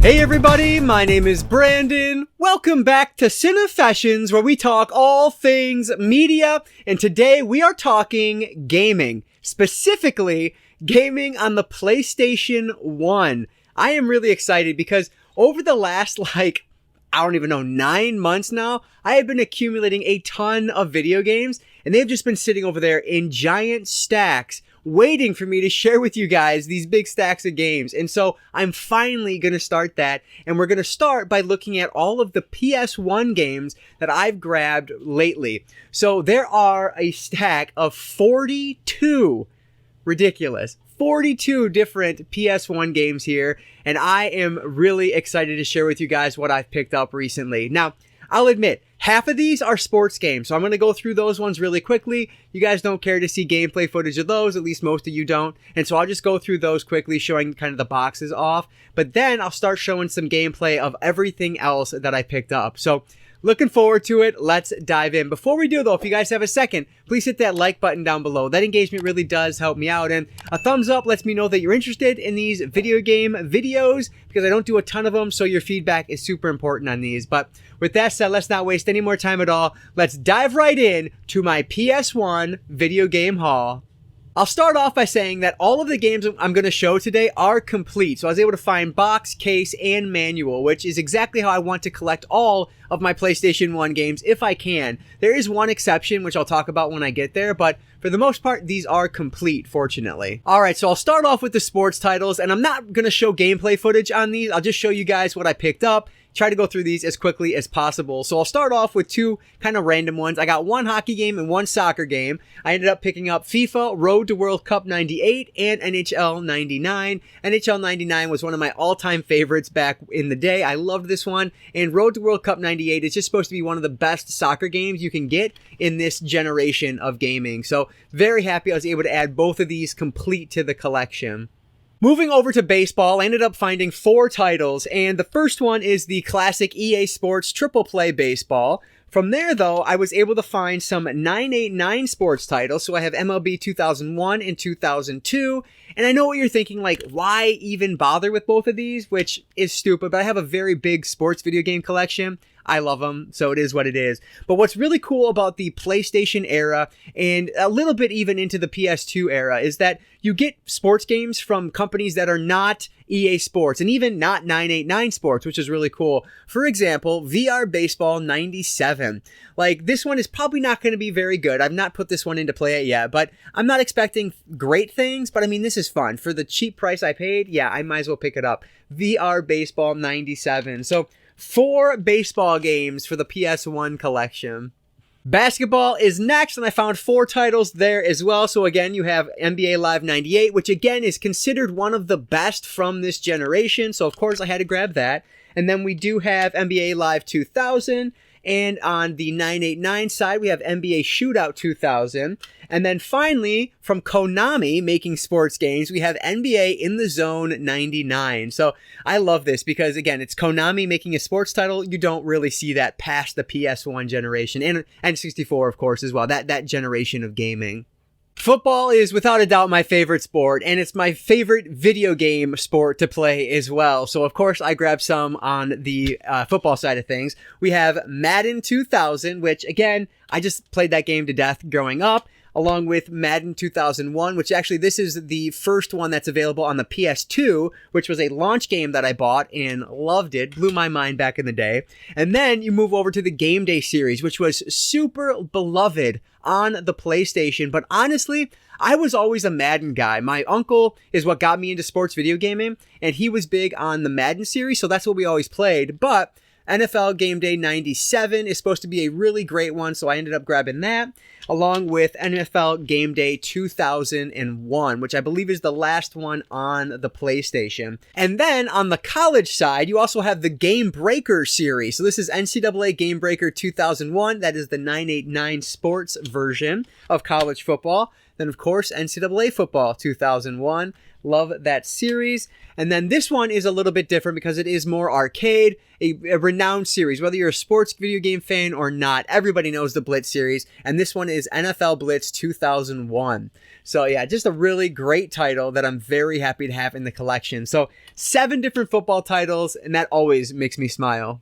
Hey everybody, my name is Brandon. Welcome back to Cinefessions, where we talk all things media, and today we are talking gaming, specifically gaming on the PlayStation 1. I am really excited because over the last, I don't even know, 9 months now, I have been accumulating a ton of video games, and they've just been sitting over there in giant stacks, waiting for me to share with you guys these big stacks of games. And so I'm finally going to start that. And we're going to start by looking at all of the PS1 games that I've grabbed lately. So there are a stack of 42, ridiculous, 42 different PS1 games here. And I am really excited to share with you guys what I've picked up recently. Now, I'll admit, half of these are sports games, so I'm going to go through those ones really quickly. You guys don't care to see gameplay footage of those, at least most of you don't, and so I'll just go through those quickly, showing kind of the boxes off, but then I'll start showing some gameplay of everything else that I picked up. So, looking forward to it. Let's dive in. Before we do, though, if you guys have a second, please hit that like button down below. That engagement really does help me out, and a thumbs up lets me know that you're interested in these video game videos, because I don't do a ton of them, so your feedback is super important on these. But with that said, let's not waste any more time at all. Let's dive right in to my PS1 video game haul. I'll start off by saying that all of the games I'm going to show today are complete. So I was able to find box, case, and manual, which is exactly how I want to collect all of my PlayStation 1 games if I can. There is one exception, which I'll talk about when I get there, but for the most part, these are complete, fortunately. Alright, so I'll start off with the sports titles, and I'm not going to show gameplay footage on these. I'll just show you guys what I picked up. Try to go through these as quickly as possible. So I'll start off with two kind of random ones. I got one hockey game and one soccer game. I ended up picking up FIFA Road to World Cup 98 and NHL 99. NHL 99 was one of my all-time favorites back in the day. I loved this one. And Road to World Cup 98 is just supposed to be one of the best soccer games you can get in this generation of gaming. So very happy I was able to add both of these complete to the collection. Moving over to baseball, I ended up finding 4 titles, and the first one is the classic EA Sports Triple Play Baseball. From there, though, I was able to find some 989 sports titles, so I have MLB 2001 and 2002, and I know what you're thinking, why even bother with both of these, which is stupid, but I have a very big sports video game collection. I love them, so it is what it is. But what's really cool about the PlayStation era, and a little bit even into the PS2 era, is that you get sports games from companies that are not EA Sports, and even not 989 Sports, which is really cool. For example, VR Baseball 97. This one is probably not going to be very good. I've not put this one into play yet, but I'm not expecting great things, but I mean, this is fun. For the cheap price I paid, yeah, I might as well pick it up. VR Baseball 97. So, 4 baseball games for the PS1 collection. Basketball is next, and I found 4 titles there as well. So again, you have NBA Live 98, which again is considered one of the best from this generation. So of course I had to grab that. And then we do have NBA Live 2000. And on the 989 side, we have NBA Shootout 2000. And then finally, from Konami making sports games, we have NBA In the Zone 99. So I love this because, again, it's Konami making a sports title. You don't really see that past the PS1 generation. And 64, of course, as well. That generation of gaming. Football is without a doubt my favorite sport, and it's my favorite video game sport to play as well. So of course I grabbed some on the football side of things. We have Madden 2000, which again, I just played that game to death growing up, along with Madden 2001, which actually this is the first one that's available on the PS2, which was a launch game that I bought and loved it, blew my mind back in the day. And then you move over to the Game Day series, which was super beloved on the PlayStation, but honestly, I was always a Madden guy. My uncle is what got me into sports video gaming, and he was big on the Madden series, so that's what we always played, but NFL Game Day 97 is supposed to be a really great one, so I ended up grabbing that, along with NFL Game Day 2001, which I believe is the last one on the PlayStation. And then on the college side, you also have the Game Breaker series. So this is NCAA Game Breaker 2001. That is the 989 sports version of college football. Then, of course, NCAA Football 2001. Love that series. And then this one is a little bit different because it is more arcade, a renowned series. Whether you're a sports video game fan or not, everybody knows the Blitz series. And this one is NFL Blitz 2001. So yeah, just a really great title that I'm very happy to have in the collection. So 7 different football titles, and that always makes me smile.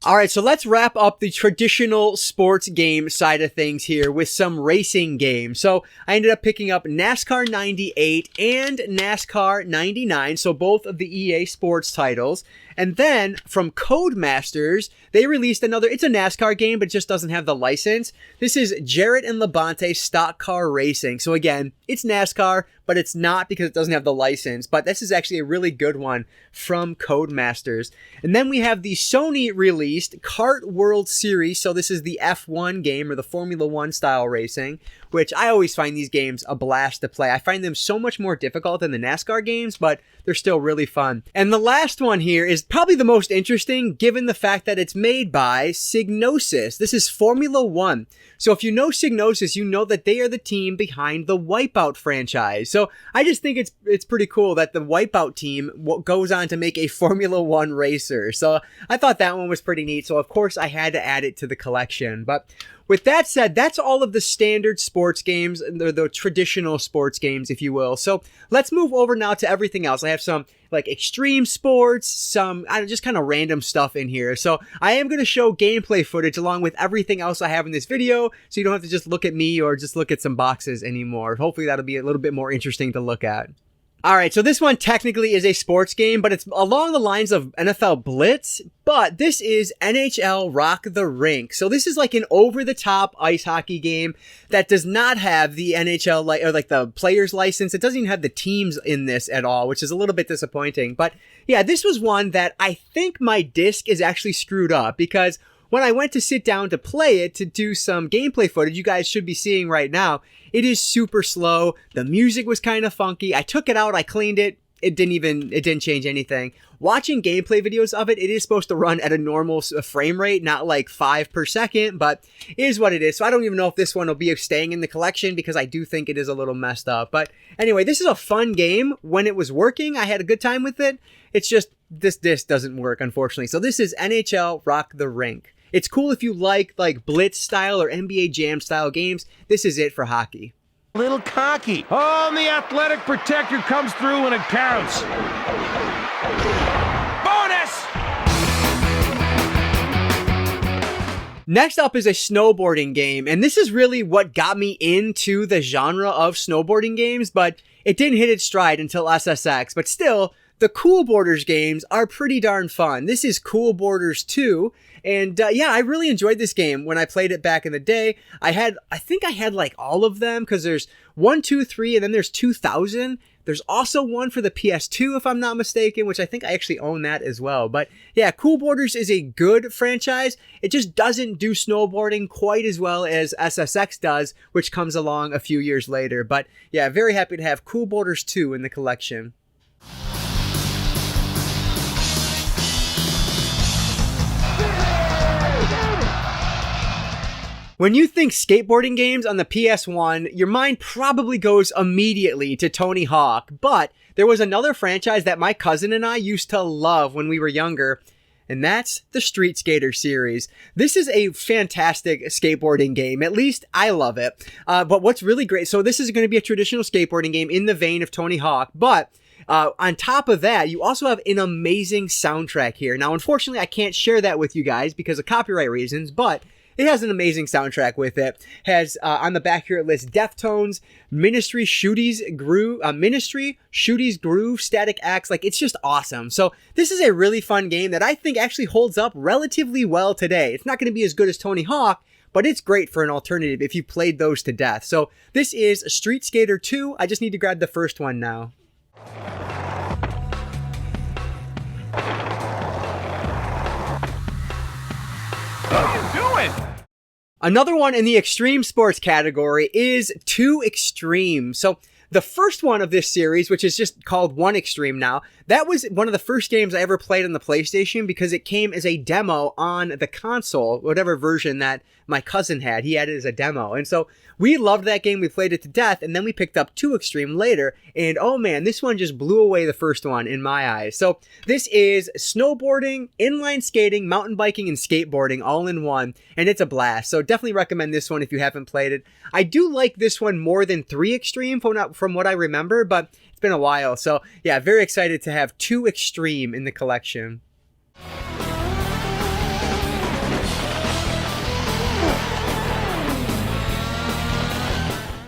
All right, so let's wrap up the traditional sports game side of things here with some racing games. So I ended up picking up NASCAR 98 and NASCAR 99, so both of the EA Sports titles. And then from Codemasters, they released another, it's a NASCAR game, but it just doesn't have the license. This is Jarrett and Labonte Stock Car Racing. So again, it's NASCAR, but it's not because it doesn't have the license. But this is actually a really good one from Codemasters. And then we have the Sony released Kart World Series. So this is the F1 game, or the Formula One style racing, which I always find these games a blast to play. I find them so much more difficult than the NASCAR games, but they're still really fun. And the last one here is probably the most interesting, given the fact that it's made by Psygnosis. This is Formula One. So if you know Psygnosis, you know that they are the team behind the Wipeout franchise. So I just think it's pretty cool that the Wipeout team goes on to make a Formula One racer. So I thought that one was pretty neat. So of course I had to add it to the collection. But with that said, that's all of the standard sports games, the traditional sports games, if you will. So let's move over now to everything else. I have some like extreme sports, some just kind of random stuff in here. So I am going to show gameplay footage along with everything else I have in this video, so you don't have to just look at me or just look at some boxes anymore. Hopefully that'll be a little bit more interesting to look at. All right, so this one technically is a sports game, but it's along the lines of NFL Blitz, but this is NHL Rock the Rink. So this is like an over-the-top ice hockey game that does not have the NHL, or like the player's license. It doesn't even have the teams in this at all, which is a little bit disappointing. But yeah, this was one that I think my disc is actually screwed up, because when I went to sit down to play it, to do some gameplay footage you guys should be seeing right now, it is super slow. The music was kind of funky. I took it out, I cleaned it. It didn't change anything. Watching gameplay videos of it, it is supposed to run at a normal frame rate, not like 5 per second, but it is what it is. So I don't even know if this one will be staying in the collection, because I do think it is a little messed up. But anyway, this is a fun game. When it was working, I had a good time with it. It's just this disc doesn't work, unfortunately. So this is NHL Rock the Rink. It's cool if you like Blitz style or NBA Jam style games. This is it for hockey. Little cocky. Oh, and the athletic protector comes through and it counts. Bonus! Next up is a snowboarding game, and this is really what got me into the genre of snowboarding games, but it didn't hit its stride until SSX. But still, the Cool Boarders games are pretty darn fun. This is Cool Boarders 2. And yeah, I really enjoyed this game when I played it back in the day. I think I had like all of them, because there's 1, 2, 3, and then there's 2000. There's also one for the PS2, if I'm not mistaken, which I think I actually own that as well. But yeah, Cool Boarders is a good franchise. It just doesn't do snowboarding quite as well as SSX does, which comes along a few years later. But yeah, very happy to have Cool Boarders 2 in the collection. When you think skateboarding games on the PS1, your mind probably goes immediately to Tony Hawk, but there was another franchise that my cousin and I used to love when we were younger, and that's the Street Skater series. This is a fantastic skateboarding game. At least I love it. But what's really great, so this is going to be a traditional skateboarding game in the vein of Tony Hawk, but on top of that, you also have an amazing soundtrack here. Now, unfortunately, I can't share that with you guys because of copyright reasons, but it has an amazing soundtrack with it. Has on the back here it lists Deftones, Ministry, Shooties Groove, Static X. Like, it's just awesome. So this is a really fun game that I think actually holds up relatively well today. It's not going to be as good as Tony Hawk, but it's great for an alternative if you played those to death. So this is Street Skater 2. I just need to grab the first one now. Another one in the extreme sports category is 2 Extreme. So The first one of this series, which is just called One Extreme now, that was one of the first games I ever played on the PlayStation because it came as a demo on the console, whatever version that my cousin had. He had it as a demo. And so we loved that game. We played it to death. And then we picked up 2 Extreme later. And oh man, this one just blew away the first one in my eyes. So this is snowboarding, inline skating, mountain biking, and skateboarding all in one. And it's a blast. So definitely recommend this one if you haven't played it. I do like this one more than 3 Extreme from what I remember, but it's been a while. So yeah, very excited to have 2 Extreme in the collection.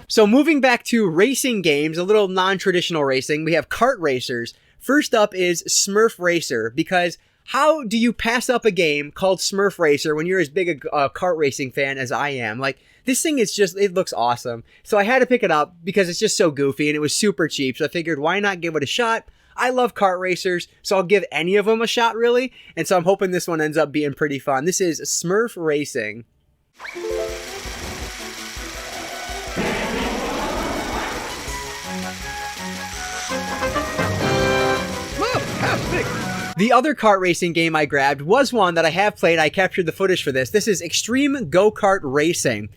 So moving back to racing games, a little non-traditional racing, we have kart racers. First up is Smurf Racer, because how do you pass up a game called Smurf Racer when you're as big a kart racing fan as I am? Like, this thing is just, it looks awesome. So I had to pick it up because it's just so goofy and it was super cheap. So I figured, why not give it a shot? I love kart racers, so I'll give any of them a shot, really. And so I'm hoping this one ends up being pretty fun. This is Smurf Racing. The other kart racing game I grabbed was one that I have played. I captured the footage for this. This is Extreme Go-Kart Racing.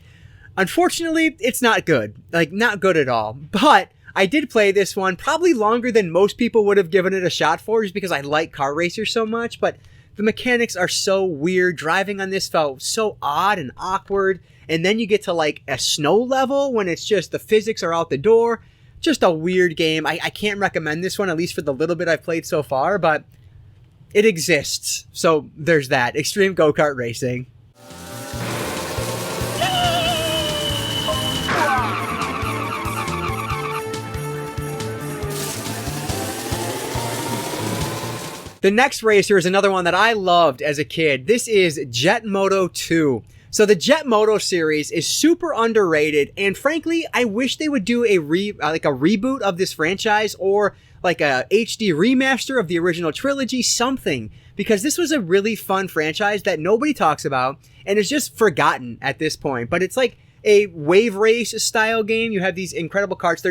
Unfortunately, it's not good. Like, not good at all. But I did play this one probably longer than most people would have given it a shot for, just because I like kart racers so much. But the mechanics are so weird. Driving on this felt so odd and awkward. And then you get to like a snow level when it's just the physics are out the door. Just a weird game. I can't recommend this one, at least for the little bit I've played so far, but it exists. So there's that. Extreme Go-Kart Racing. The next racer is another one that I loved as a kid. This is Jet Moto 2. So the Jet Moto series is super underrated, and frankly, I wish they would do a reboot of this franchise, or like a HD remaster of the original trilogy, something, because this was a really fun franchise that nobody talks about and is just forgotten at this point. But it's like a wave race style game. You have these incredible karts.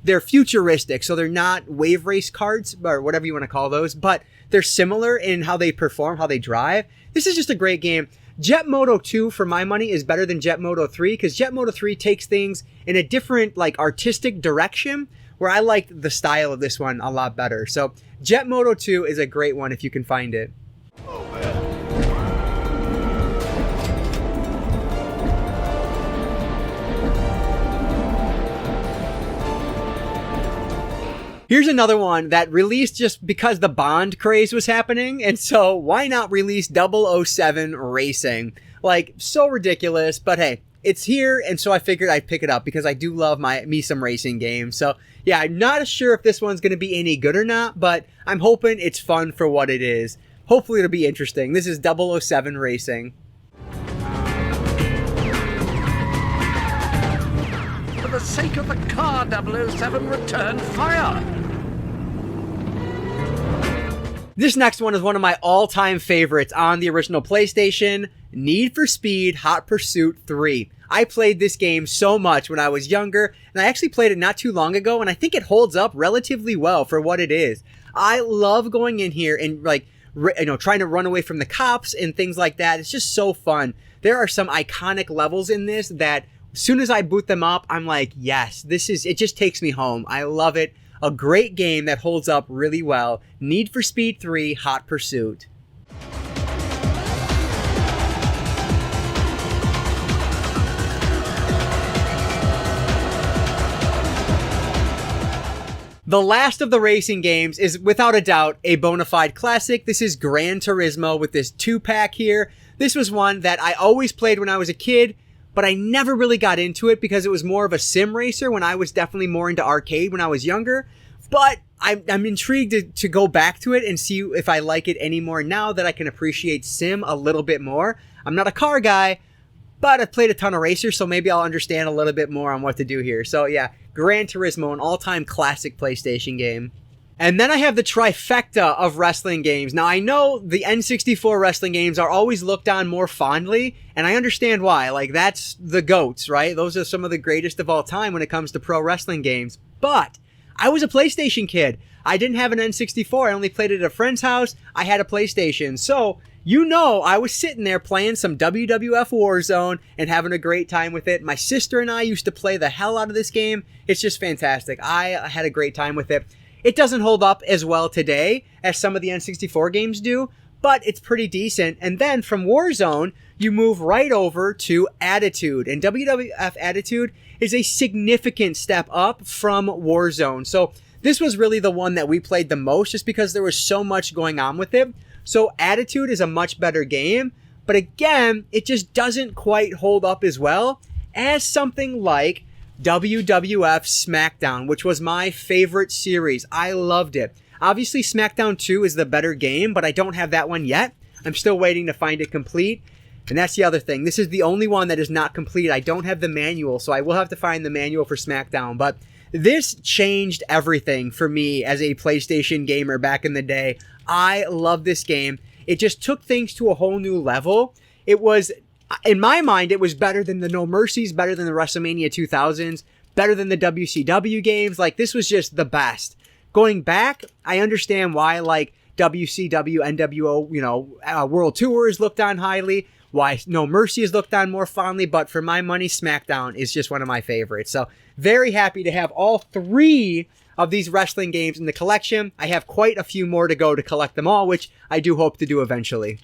They're futuristic, so they're not wave race karts or whatever you want to call those, but they're similar in how they perform, how they drive. This is just a great game. Jet Moto 2, for my money, is better than Jet Moto 3, because Jet Moto 3 takes things in a different, like, artistic direction, where I liked the style of this one a lot better. So Jet Moto 2 is a great one if you can find it. Here's another one that released just because the Bond craze was happening, and so why not release 007 Racing? Like, so ridiculous, but hey, it's here, and so I figured I'd pick it up because I do love me some racing games. So yeah, I'm not sure if this one's going to be any good or not, but I'm hoping it's fun for what it is. Hopefully it'll be interesting. This is 007 Racing. For the sake of the car, 007, return fire! This next one is one of my all-time favorites on the original PlayStation, Need for Speed Hot Pursuit 3. I played this game so much when I was younger, and I actually played it not too long ago, and I think it holds up relatively well for what it is. I love going in here and, like, trying to run away from the cops and things like that. It's just so fun. There are some iconic levels in this that, as soon as I boot them up, I'm like, yes, it just takes me home. I love it. A great game that holds up really well. Need for Speed 3 Hot Pursuit. The last of the racing games is without a doubt a bona fide classic. This is Gran Turismo with this 2-pack here. This was one that I always played when I was a kid, but I never really got into it because it was more of a sim racer when I was definitely more into arcade when I was younger. But I'm intrigued to go back to it and see if I like it anymore now that I can appreciate sim a little bit more. I'm not a car guy, but I've played a ton of racers, so maybe I'll understand a little bit more on what to do here. So yeah, Gran Turismo, an all-time classic PlayStation game. And then I have the trifecta of wrestling games. Now, I know the N64 wrestling games are always looked on more fondly, and I understand why. Like, that's the GOATs, right? Those are some of the greatest of all time when it comes to pro wrestling games. But I was a PlayStation kid. I didn't have an N64. I only played it at a friend's house. I had a PlayStation. So, you know, I was sitting there playing some WWF Warzone and having a great time with it. My sister and I used to play the hell out of this game. It's just fantastic. I had a great time with it. It doesn't hold up as well today as some of the N64 games do, but it's pretty decent. And then from Warzone, you move right over to Attitude. And WWF Attitude is a significant step up from Warzone. So this was really the one that we played the most just because there was so much going on with it. So Attitude is a much better game, but again, it just doesn't quite hold up as well as something like WWF SmackDown, which was my favorite series. I loved it. Obviously, SmackDown 2 is the better game, but I don't have that one yet. I'm still waiting to find it complete. And that's the other thing. This is the only one that is not complete. I don't have the manual, so I will have to find the manual for SmackDown. But this changed everything for me as a PlayStation gamer back in the day. I love this game. It just took things to a whole new level. It was, in my mind, it was better than the No Mercies, better than the WrestleMania 2000s, better than the WCW games. Like, this was just the best. Going back, I understand why, like, WCW, NWO, World Tour is looked on highly, why No Mercy is looked on more fondly, but for my money, SmackDown is just one of my favorites. So, very happy to have all three of these wrestling games in the collection. I have quite a few more to go to collect them all, which I do hope to do eventually.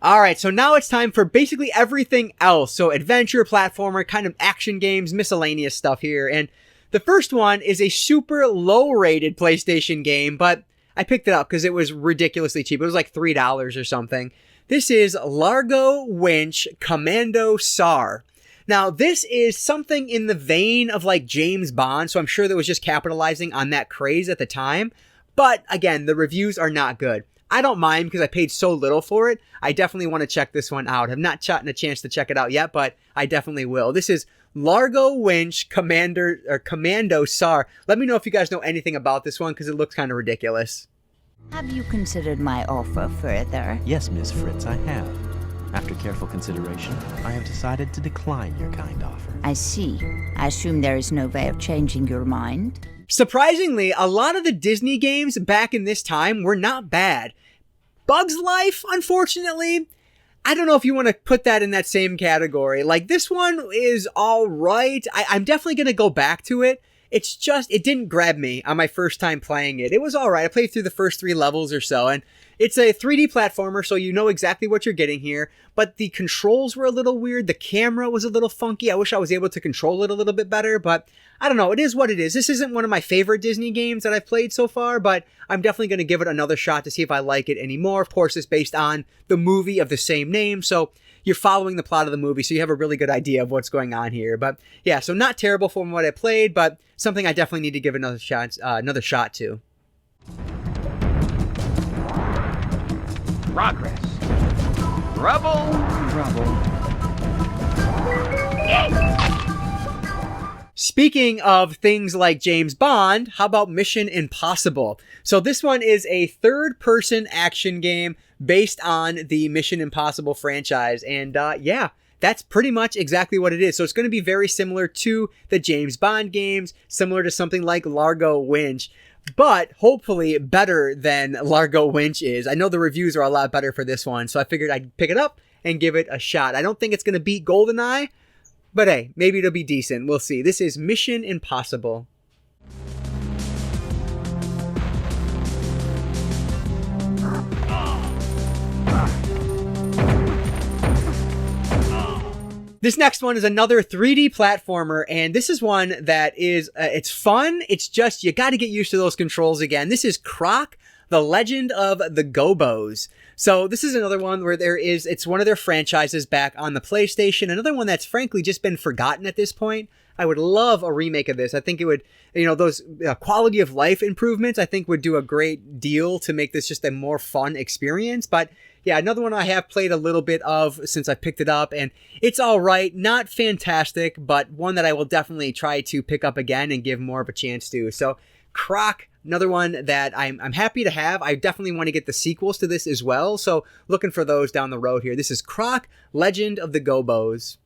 Alright, so now it's time for basically everything else. So adventure, platformer, kind of action games, miscellaneous stuff here. And the first one is a super low-rated PlayStation game, but I picked it up because it was ridiculously cheap. It was like $3 or something. This is Largo Winch Commando SAR. Now, this is something in the vein of like James Bond, so I'm sure that was just capitalizing on that craze at the time. But again, the reviews are not good. I don't mind because I paid so little for it. I definitely want to check this one out. I've not gotten a chance to check it out yet, but I definitely will. This is Largo Winch Commando SAR. Let me know if you guys know anything about this one because it looks kind of ridiculous. Have you considered my offer further? Yes, Miss Fritz, I have. After careful consideration, I have decided to decline your kind offer. I see. I assume there is no way of changing your mind? Surprisingly, a lot of the Disney games back in this time were not bad. Bugs Life, unfortunately, I don't know if you want to put that in that same category. Like, this one is all right. I'm definitely going to go back to it. It's just, it didn't grab me on my first time playing it. It was all right. I played through the first 3 levels or so, and it's a 3D platformer, so you know exactly what you're getting here. But the controls were a little weird. The camera was a little funky. I wish I was able to control it a little bit better, but I don't know. It is what it is. This isn't one of my favorite Disney games that I've played so far, but I'm definitely going to give it another shot to see if I like it anymore. Of course, it's based on the movie of the same name, so you're following the plot of the movie, so you have a really good idea of what's going on here. But yeah, so not terrible from what I played, but something I definitely need to give another shot to. Progress. Rubble. Speaking of things like James Bond, how about Mission Impossible? So this one is a third-person action game based on the Mission Impossible franchise. And yeah, that's pretty much exactly what it is. So it's going to be very similar to the James Bond games, similar to something like Largo Winch, but hopefully better than Largo Winch is. I know the reviews are a lot better for this one, so I figured I'd pick it up and give it a shot. I don't think it's going to beat GoldenEye, but hey, maybe it'll be decent. We'll see. This is Mission Impossible. This next one is another 3D platformer, and this is one that is, it's fun. It's just, you got to get used to those controls again. This is Croc, The Legend of the Gobos. So this is another one where it's one of their franchises back on the PlayStation. Another one that's frankly just been forgotten at this point. I would love a remake of this. I think it would, you know, those quality of life improvements, I think would do a great deal to make this just a more fun experience. But yeah, another one I have played a little bit of since I picked it up, and it's all right. Not fantastic, but one that I will definitely try to pick up again and give more of a chance to. So Croc, another one that I'm happy to have. I definitely want to get the sequels to this as well, so looking for those down the road here. This is Croc, Legend of the Gobos.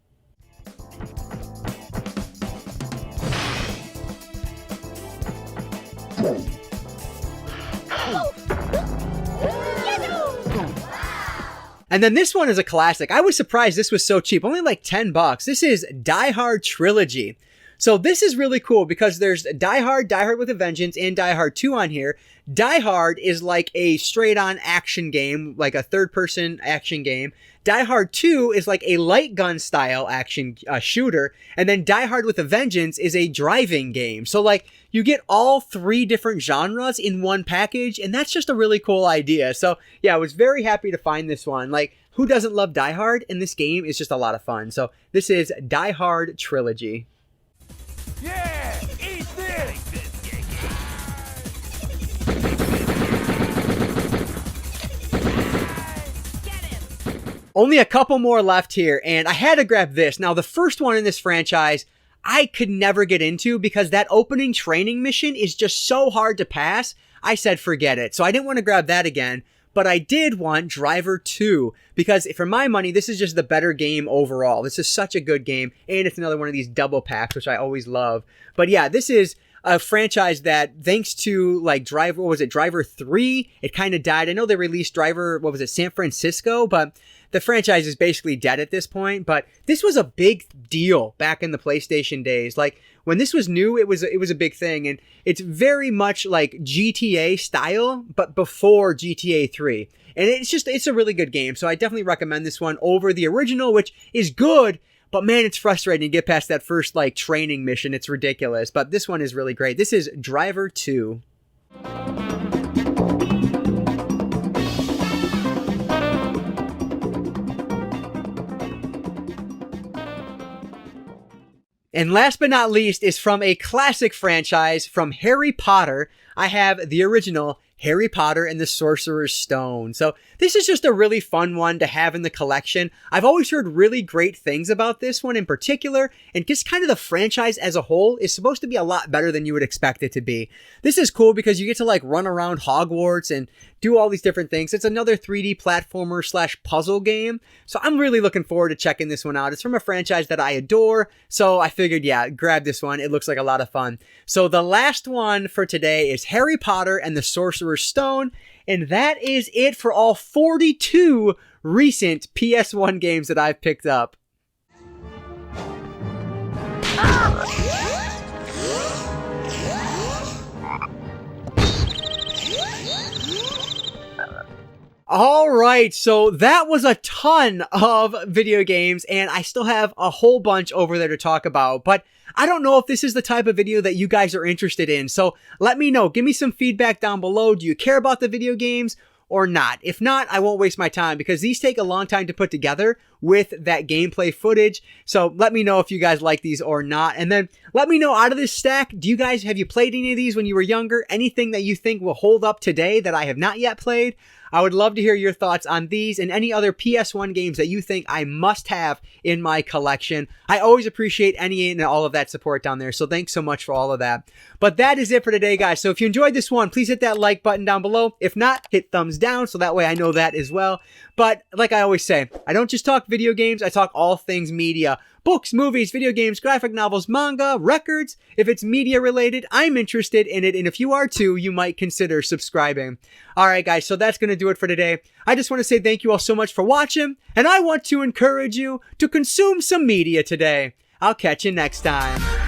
And then this one is a classic. I was surprised this was so cheap, only like $10. This is Die Hard Trilogy. So this is really cool because there's Die Hard, Die Hard with a Vengeance, and Die Hard 2 on here. Die Hard is like a straight-on action game, like a third-person action game. Die Hard 2 is like a light gun style action shooter. And then Die Hard with a Vengeance is a driving game. So like you get all three different genres in one package, and that's just a really cool idea. So yeah, I was very happy to find this one. Like, who doesn't love Die Hard? And this game is just a lot of fun. So this is Die Hard Trilogy. Yeah, eat this! Only a couple more left here, and I had to grab this. Now, the first one in this franchise, I could never get into because that opening training mission is just so hard to pass. I said, forget it. So I didn't want to grab that again, but I did want Driver 2 because for my money, this is just the better game overall. This is such a good game, and it's another one of these double packs, which I always love. But yeah, this is a franchise that, thanks to like Driver, what was it, Driver 3, it kind of died. I know they released Driver, what was it, San Francisco, but the franchise is basically dead at this point. But this was a big deal back in the PlayStation days. Like when this was new, it was a big thing, and it's very much like GTA style, but before GTA 3. And it's a really good game. So I definitely recommend this one over the original, which is good. But man, it's frustrating to get past that first like training mission. It's ridiculous. But this one is really great. This is Driver 2. And last but not least is from a classic franchise from Harry Potter. I have the original Harry Potter and the Sorcerer's Stone. So this is just a really fun one to have in the collection. I've always heard really great things about this one in particular, and just kind of the franchise as a whole is supposed to be a lot better than you would expect it to be. This is cool because you get to like run around Hogwarts and do all these different things. It's another 3D platformer / puzzle game. So I'm really looking forward to checking this one out. It's from a franchise that I adore. So I figured, yeah, grab this one. It looks like a lot of fun. So the last one for today is Harry Potter and the Sorcerer's Stone. And that is it for all 42 recent PS1 games that I've picked up. All right, so that was a ton of video games, and I still have a whole bunch over there to talk about, but I don't know if this is the type of video that you guys are interested in, so let me know. Give me some feedback down below. Do you care about the video games or not? If not, I won't waste my time because these take a long time to put together with that gameplay footage. So let me know if you guys like these or not. And then let me know, out of this stack, have you played any of these when you were younger? Anything that you think will hold up today that I have not yet played? I would love to hear your thoughts on these and any other PS1 games that you think I must have in my collection. I always appreciate any and all of that support down there, so thanks so much for all of that. But that is it for today, guys. So if you enjoyed this one, please hit that like button down below. If not, hit thumbs down, so that way I know that as well. But like I always say, I don't just talk video games, I talk all things media. Books, movies, video games, graphic novels, manga, records. If it's media related, I'm interested in it. And if you are too, you might consider subscribing. All right, guys. So that's going to do it for today. I just want to say thank you all so much for watching. And I want to encourage you to consume some media today. I'll catch you next time.